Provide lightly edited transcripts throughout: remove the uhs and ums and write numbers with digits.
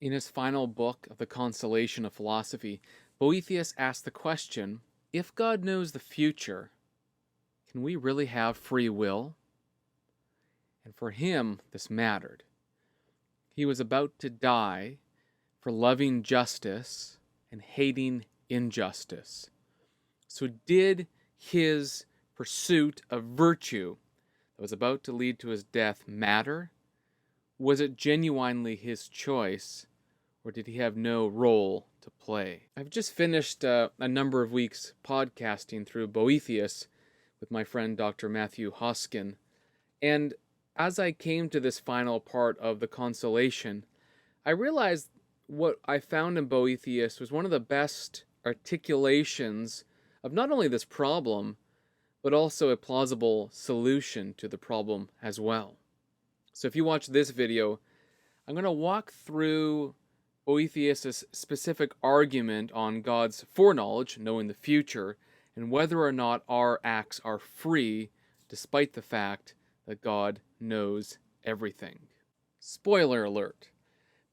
In his final book of the Consolation of Philosophy, Boethius asked the question, if God knows the future, can we really have free will? And for him, this mattered. He was about to die for loving justice and hating injustice. So did his pursuit of virtue that was about to lead to his death matter? Was it genuinely his choice, or did he have no role to play? I've just finished a number of weeks podcasting through Boethius with my friend Dr. Matthew Hoskin, and as I came to this final part of the Consolation, I realized what I found in Boethius was one of the best articulations of not only this problem, but also a plausible solution to the problem as well. So if you watch this video, I'm going to walk through Boethius' specific argument on God's foreknowledge, knowing the future, and whether or not our acts are free, despite the fact that God knows everything. Spoiler alert.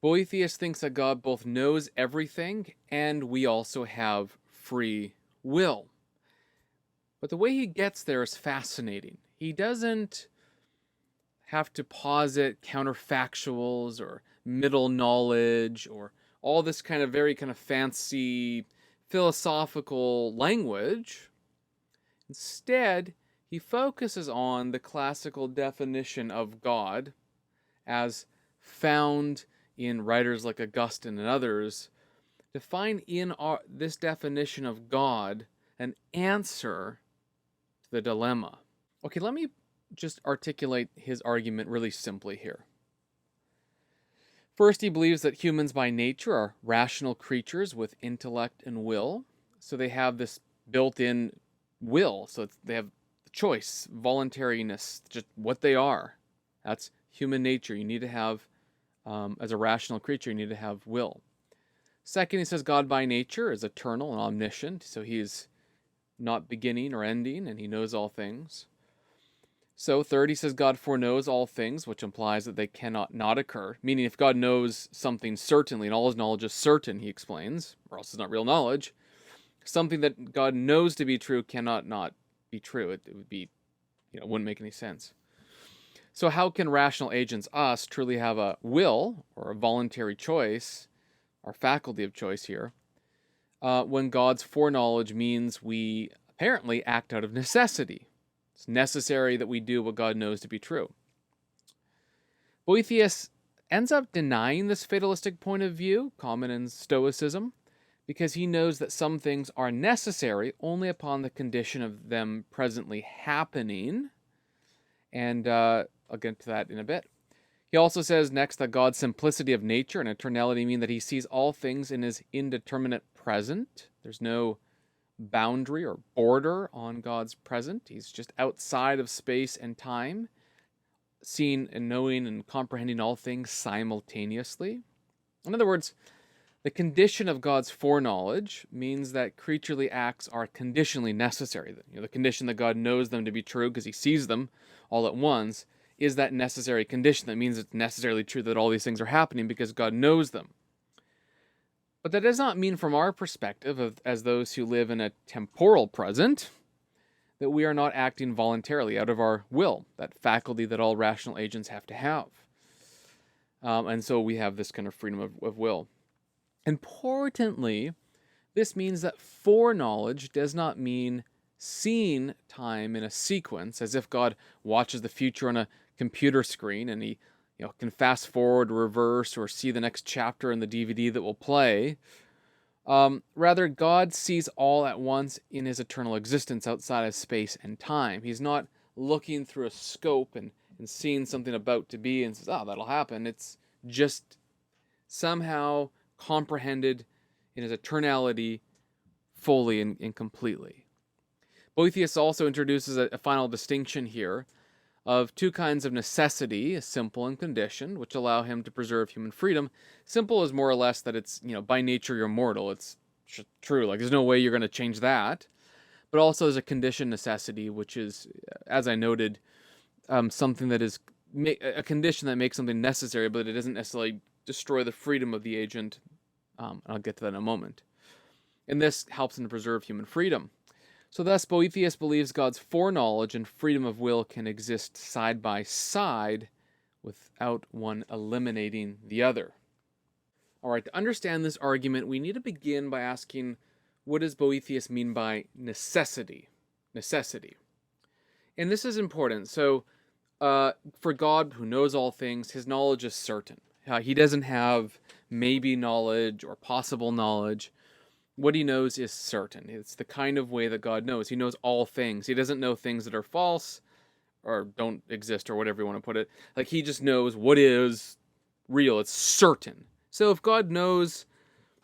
Boethius thinks that God both knows everything and we also have free will. But the way he gets there is fascinating. He doesn't have to posit counterfactuals or middle knowledge or all this kind of very kind of fancy philosophical language. Instead, he focuses on the classical definition of God as found in writers like Augustine and others, to find in this definition of God an answer to the dilemma. Okay, let me just articulate his argument really simply here. First, he believes that humans by nature are rational creatures with intellect and will, so they have this built-in will, so they have choice, voluntariness, just what they are. That's human nature. You need to have, as a rational creature, you need to have will. Second, he says God by nature is eternal and omniscient, so he is not beginning or ending, and he knows all things. So third, he says God foreknows all things, which implies that they cannot not occur, meaning if God knows something certainly, and all his knowledge is certain, he explains, or else it's not real knowledge, something that God knows to be true cannot not be true. It would be, it wouldn't make any sense. So how can rational agents, us, truly have a will, or a voluntary choice, our faculty of choice here, when God's foreknowledge means we apparently act out of necessity? It's necessary that we do what God knows to be true. Boethius ends up denying this fatalistic point of view, common in Stoicism, because he knows that some things are necessary only upon the condition of them presently happening. And I'll get to that in a bit. He also says next that God's simplicity of nature and eternality mean that he sees all things in his indeterminate present. There's no boundary or border on God's present. He's just outside of space and time, seeing and knowing and comprehending all things simultaneously. In other words, the condition of God's foreknowledge means that creaturely acts are conditionally necessary. The condition that God knows them to be true because he sees them all at once is that necessary condition. That means it's necessarily true that all these things are happening because God knows them. But that does not mean from our perspective, as those who live in a temporal present, that we are not acting voluntarily out of our will, that faculty that all rational agents have to have. And so we have this kind of freedom of will. Importantly, this means that foreknowledge does not mean seeing time in a sequence, as if God watches the future on a computer screen and he can fast forward, reverse, or see the next chapter in the DVD that will play. Rather, God sees all at once in his eternal existence outside of space and time. He's not looking through a scope and seeing something about to be and says, oh, that'll happen. It's just somehow comprehended in his eternality fully and completely. Boethius also introduces a final distinction here of two kinds of necessity, simple and conditioned, which allow him to preserve human freedom. Simple is more or less that it's, by nature you're mortal. It's true. Like, there's no way you're going to change that. But also there's a conditioned necessity, which is, as I noted, something that is a condition that makes something necessary, but it doesn't necessarily destroy the freedom of the agent. And I'll get to that in a moment. And this helps him to preserve human freedom. So thus, Boethius believes God's foreknowledge and freedom of will can exist side by side without one eliminating the other. All right, to understand this argument, we need to begin by asking, what does Boethius mean by necessity? Necessity. And this is important. So, for God, who knows all things, his knowledge is certain. He doesn't have maybe knowledge or possible knowledge. What he knows is certain. It's the kind of way that God knows. He knows all things. He doesn't know things that are false or don't exist or whatever you want to put it. Like, he just knows what is real. It's certain. So if God knows,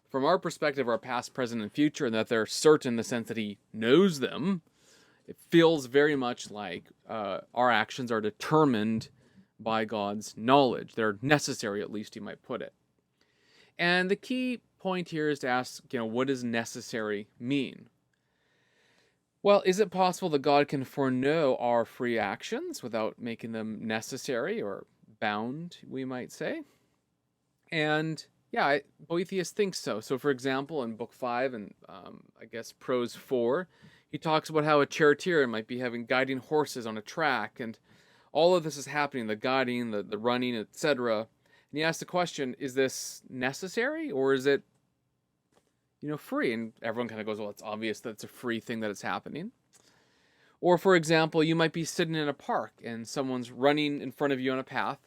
from our perspective, our past, present, and future, and that they're certain in the sense that he knows them, it feels very much like our actions are determined by God's knowledge. They're necessary, at least you might put it. And the key point here is to ask, what does necessary mean? Well, is it possible that God can foreknow our free actions without making them necessary or bound, we might say? And yeah, Boethius thinks so. So for example, in Book 5 and I guess Prose 4, he talks about how a charioteer might be having guiding horses on a track, and all of this is happening, the guiding, the running, etc. And he asks the question, is this necessary or is it free? And everyone kind of goes, well, it's obvious that it's a free thing that it's happening. Or, for example, you might be sitting in a park and someone's running in front of you on a path.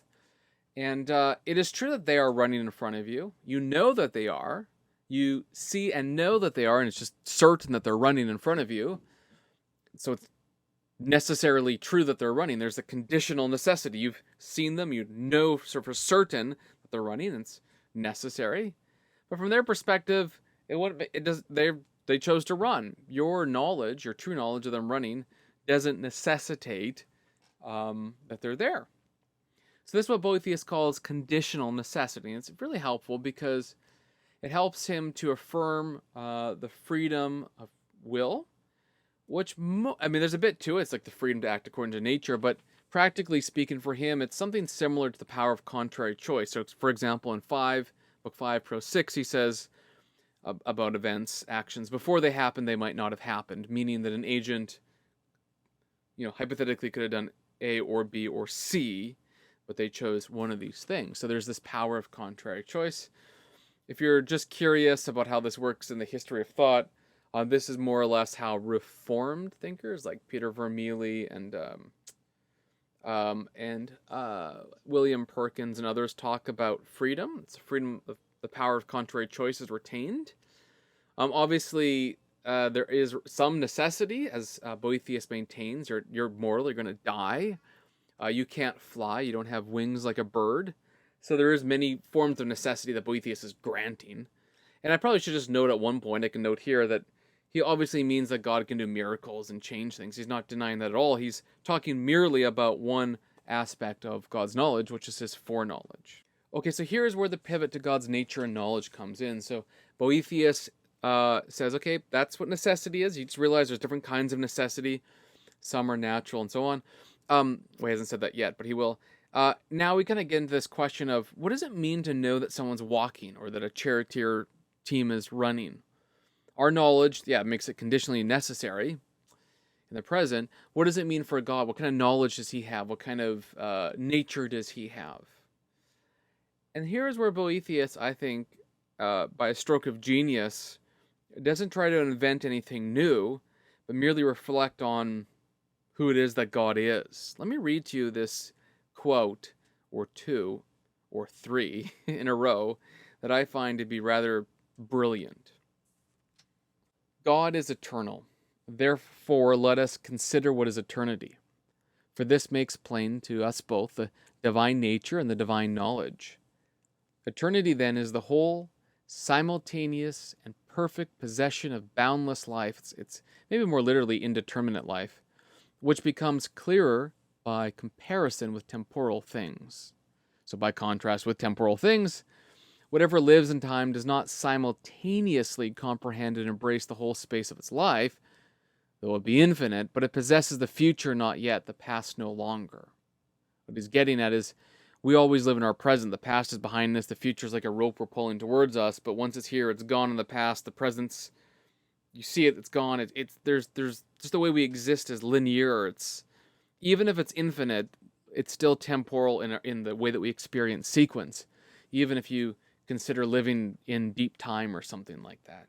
And it is true that they are running in front of you. You know that they are. You see and know that they are, and it's just certain that they're running in front of you. So it's necessarily true that they're running. There's a conditional necessity. You've seen them. You know for certain that they're running. And it's necessary. But from their perspective, they chose to run. Your knowledge, your true knowledge of them running, doesn't necessitate that they're there. So this is what Boethius calls conditional necessity. And it's really helpful because it helps him to affirm the freedom of will, which, there's a bit to it. It's like the freedom to act according to nature, but practically speaking for him, it's something similar to the power of contrary choice. So for example, in Book 5, Prose 6, he says about events, actions, before they happen, they might not have happened, meaning that an agent, hypothetically could have done A or B or C, but they chose one of these things. So there's this power of contrary choice. If you're just curious about how this works in the history of thought, this is more or less how Reformed thinkers like Peter Vermeulen and William Perkins and others talk about freedom. It's freedom of the power of contrary choice is retained. Obviously, there is some necessity, as Boethius maintains. You're mortal, you're going to die. You can't fly, you don't have wings like a bird. So there is many forms of necessity that Boethius is granting. And I probably should just note at one point, I can note here, that he obviously means that God can do miracles and change things. He's not denying that at all. He's talking merely about one aspect of God's knowledge, which is his foreknowledge. Okay, so here's where the pivot to God's nature and knowledge comes in. So Boethius says, okay, that's what necessity is. You just realize there's different kinds of necessity. Some are natural and so on. Well, he hasn't said that yet, but he will. Now we kind of get into this question of, what does it mean to know that someone's walking or that a charioteer team is running? Our knowledge, makes it conditionally necessary in the present. What does it mean for God? What kind of knowledge does he have? What kind of nature does he have? And here's where Boethius, I think, by a stroke of genius, doesn't try to invent anything new, but merely reflect on who it is that God is. Let me read to you this quote, or two, or three in a row, that I find to be rather brilliant. God is eternal. Therefore, let us consider what is eternity. For this makes plain to us both the divine nature and the divine knowledge. Eternity, then, is the whole, simultaneous, and perfect possession of boundless life. It's maybe more literally indeterminate life, which becomes clearer by comparison with temporal things. So by contrast with temporal things, whatever lives in time does not simultaneously comprehend and embrace the whole space of its life, though it be infinite, but it possesses the future not yet, the past no longer. What he's getting at is, we always live in our present. The past is behind us. The future is like a rope we're pulling towards us. But once it's here, it's gone in the past. The present's, you see it, it's gone. There's just the way we exist is linear. It's, even if it's infinite, it's still temporal in the way that we experience sequence. Even if you consider living in deep time or something like that.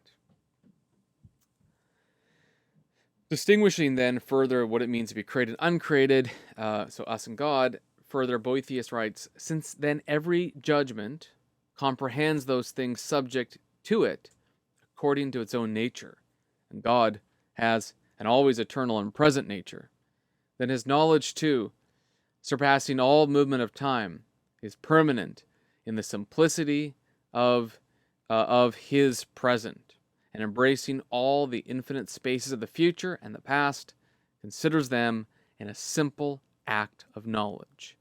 Distinguishing then further what it means to be created and uncreated, so us and God, further Boethius writes, since then every judgment comprehends those things subject to it according to its own nature, and God has an always eternal and present nature, then his knowledge too, surpassing all movement of time, is permanent in the simplicity of his present, and embracing all the infinite spaces of the future and the past, considers them in a simple act of knowledge,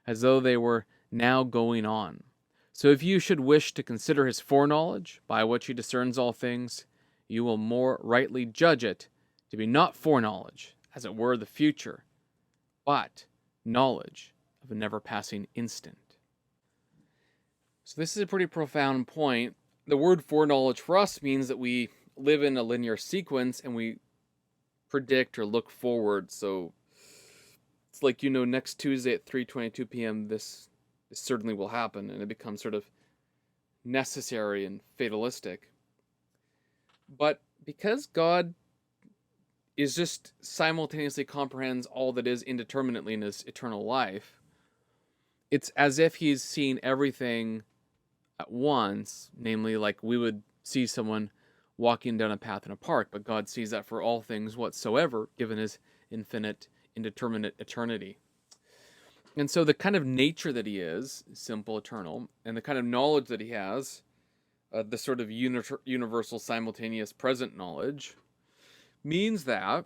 as though they were now going on. So if you should wish to consider his foreknowledge, by which he discerns all things, you will more rightly judge it to be not foreknowledge, as it were the future, but knowledge of a never-passing instant. So this is a pretty profound point. The word foreknowledge for us means that we live in a linear sequence and we predict or look forward. So it's like, next Tuesday at 3:22 p.m. this certainly will happen, and it becomes sort of necessary and fatalistic. But because God is just simultaneously comprehends all that is indeterminately in his eternal life, it's as if he's seen everything at once, namely like we would see someone walking down a path in a park, but God sees that for all things whatsoever, given his infinite, indeterminate eternity. And so the kind of nature that he is, simple, eternal, and the kind of knowledge that he has, the sort of universal, simultaneous, present knowledge, means that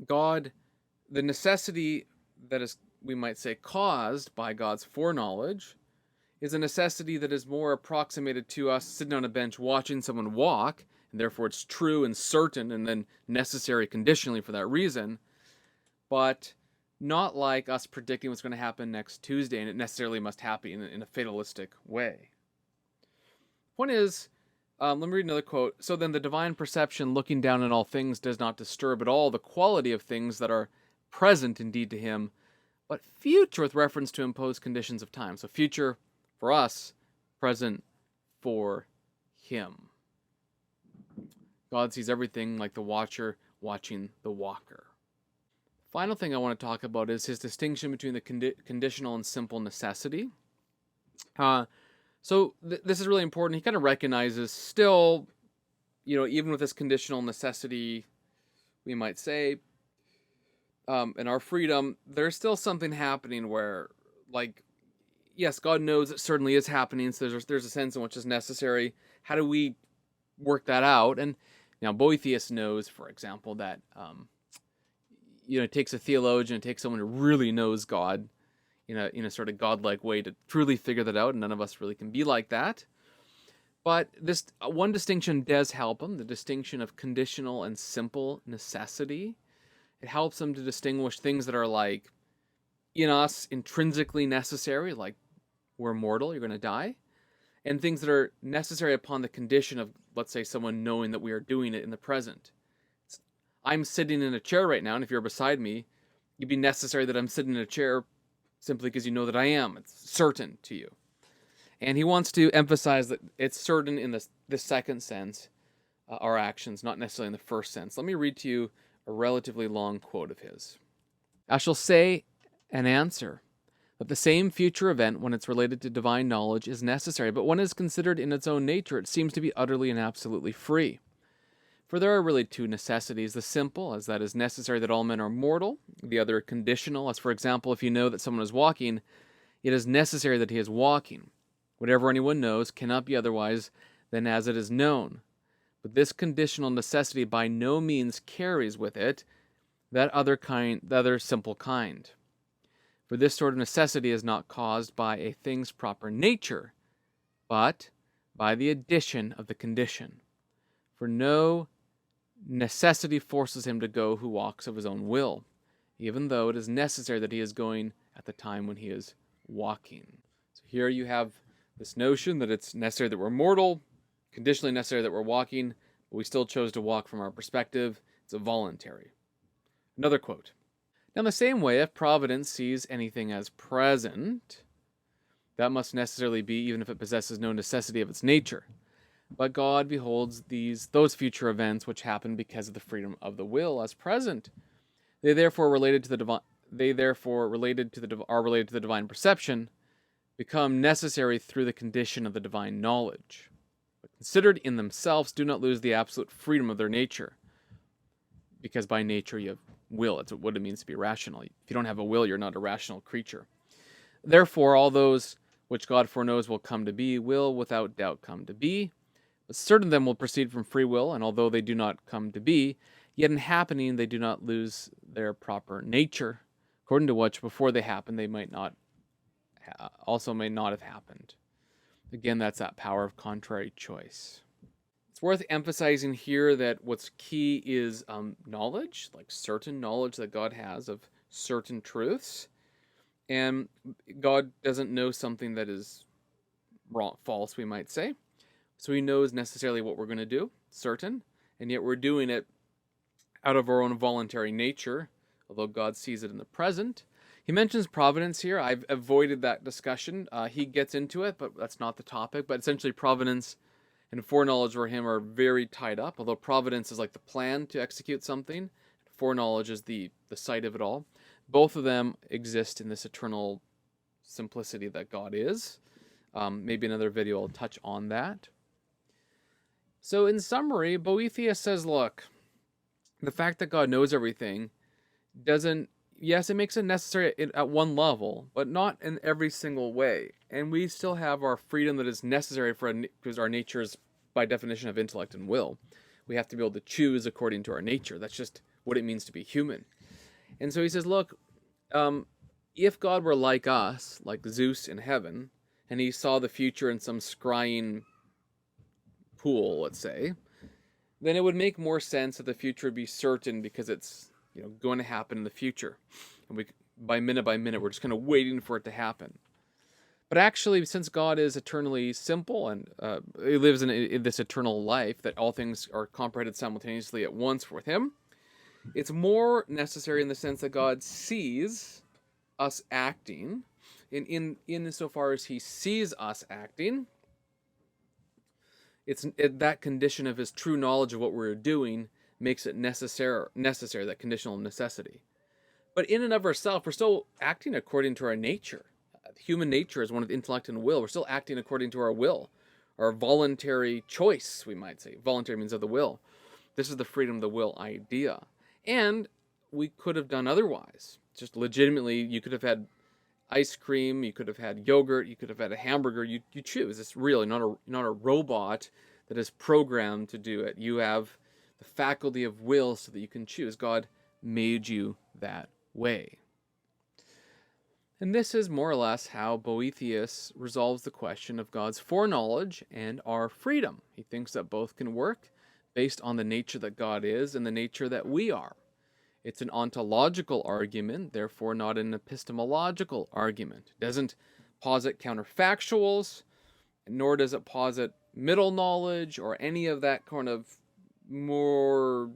God, the necessity that is, we might say, caused by God's foreknowledge, is a necessity that is more approximated to us sitting on a bench watching someone walk, and therefore it's true and certain and then necessary conditionally for that reason, but not like us predicting what's going to happen next Tuesday, and it necessarily must happen in a fatalistic way. Point is, let me read another quote. So then the divine perception looking down on all things does not disturb at all the quality of things that are present indeed to him, but future with reference to imposed conditions of time. So future for us, present for him. God sees everything like the watcher watching the walker. Final thing I want to talk about is his distinction between the conditional and simple necessity. So this is really important. He kind of recognizes still, even with this conditional necessity, we might say, in our freedom, there's still something happening where, like, yes, God knows it certainly is happening, so there's a sense in which it's necessary. How do we work that out? And now Boethius knows, for example, that it takes a theologian, it takes someone who really knows God in a sort of godlike way to truly figure that out, and none of us really can be like that. But this one distinction does help him, the distinction of conditional and simple necessity. It helps him to distinguish things that are like in us intrinsically necessary, like we're mortal, you're going to die, and things that are necessary upon the condition of, let's say, someone knowing that we are doing it in the present. I'm sitting in a chair right now, and if you're beside me, it'd be necessary that I'm sitting in a chair simply because you know that I am. It's certain to you. And he wants to emphasize that it's certain in the second sense, our actions, not necessarily in the first sense. Let me read to you a relatively long quote of his. I shall say and answer that the same future event, when it's related to divine knowledge, is necessary, but when it is considered in its own nature, it seems to be utterly and absolutely free. For there are really two necessities, the simple, as that is necessary that all men are mortal, the other conditional, as for example, if you know that someone is walking, it is necessary that he is walking. Whatever anyone knows cannot be otherwise than as it is known. But this conditional necessity by no means carries with it that other simple kind. For this sort of necessity is not caused by a thing's proper nature, but by the addition of the condition. For no necessity forces him to go who walks of his own will, even though it is necessary that he is going at the time when he is walking. So here you have this notion that it's necessary that we're mortal, conditionally necessary that we're walking, but we still chose to walk from our perspective. It's a voluntary. Another quote. Now, in the same way, if providence sees anything as present, that must necessarily be, even if it possesses no necessity of its nature. But God beholds those future events which happen because of the freedom of the will as present. They therefore related to the divine. Are related to the divine perception, become necessary through the condition of the divine knowledge. But considered in themselves, do not lose the absolute freedom of their nature, because by nature you have will. It's what it means to be rational. If you don't have a will, you're not a rational creature. Therefore, all those which God foreknows will come to be will without doubt come to be. But certain of them will proceed from free will, and although they do not come to be, yet in happening they do not lose their proper nature, according to which before they happen they may not have happened. Again, that's that power of contrary choice. It's worth emphasizing here that what's key is knowledge, like certain knowledge that God has of certain truths. And God doesn't know something that is wrong, false, we might say. So he knows necessarily what we're going to do, certain, and yet we're doing it out of our own voluntary nature, although God sees it in the present. He mentions providence here. I've avoided that discussion. He gets into it, but that's not the topic. But essentially, providence and foreknowledge for him are very tied up, although providence is like the plan to execute something. Foreknowledge is the sight of it all. Both of them exist in this eternal simplicity that God is. Maybe another video will touch on that. So in summary, Boethius says, look, the fact that God knows everything doesn't, yes, it makes it necessary at one level, but not in every single way. And we still have our freedom that is necessary because our nature is, by definition, of intellect and will. We have to be able to choose according to our nature. That's just what it means to be human. And so he says, look, if God were like us, like Zeus in heaven, and he saw the future in some scrying pool, let's say, then it would make more sense that the future would be certain because it's going to happen in the future. And we, by minute, we're just kind of waiting for it to happen. But actually, since God is eternally simple and he lives in this eternal life, that all things are comprehended simultaneously at once with him, it's more necessary in the sense that God sees us acting. In insofar as he sees us acting, that condition of his true knowledge of what we're doing makes it necessary, that conditional necessity. But in and of ourselves, we're still acting according to our nature. Human nature is one of intellect and will. We're still acting according to our will, our voluntary choice, we might say. Voluntary means of the will. This is the freedom of the will idea. And we could have done otherwise. Just legitimately, you could have had ice cream, you could have had yogurt, you could have had a hamburger. You choose. It's really not a robot that is programmed to do it. You have the faculty of will so that you can choose. God made you that way. And this is more or less how Boethius resolves the question of God's foreknowledge and our freedom. He thinks that both can work based on the nature that God is and the nature that we are. It's an ontological argument, therefore not an epistemological argument. It doesn't posit counterfactuals, nor does it posit middle knowledge or any of that kind of more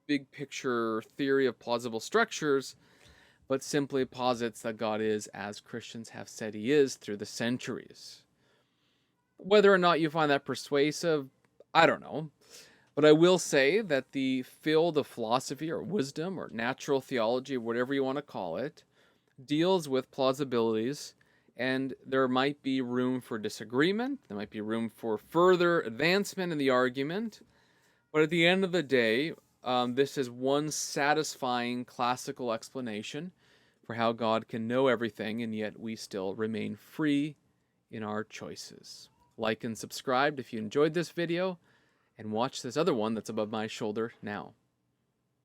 big picture theory of plausible structures, but simply posits that God is as Christians have said he is through the centuries. Whether or not you find that persuasive, I don't know. But I will say that the field of philosophy or wisdom or natural theology, whatever you want to call it, deals with plausibilities, and there might be room for disagreement. There might be room for further advancement in the argument. But at the end of the day, this is one satisfying classical explanation for how God can know everything, and yet we still remain free in our choices. Like and subscribe if you enjoyed this video, and watch this other one that's above my shoulder now.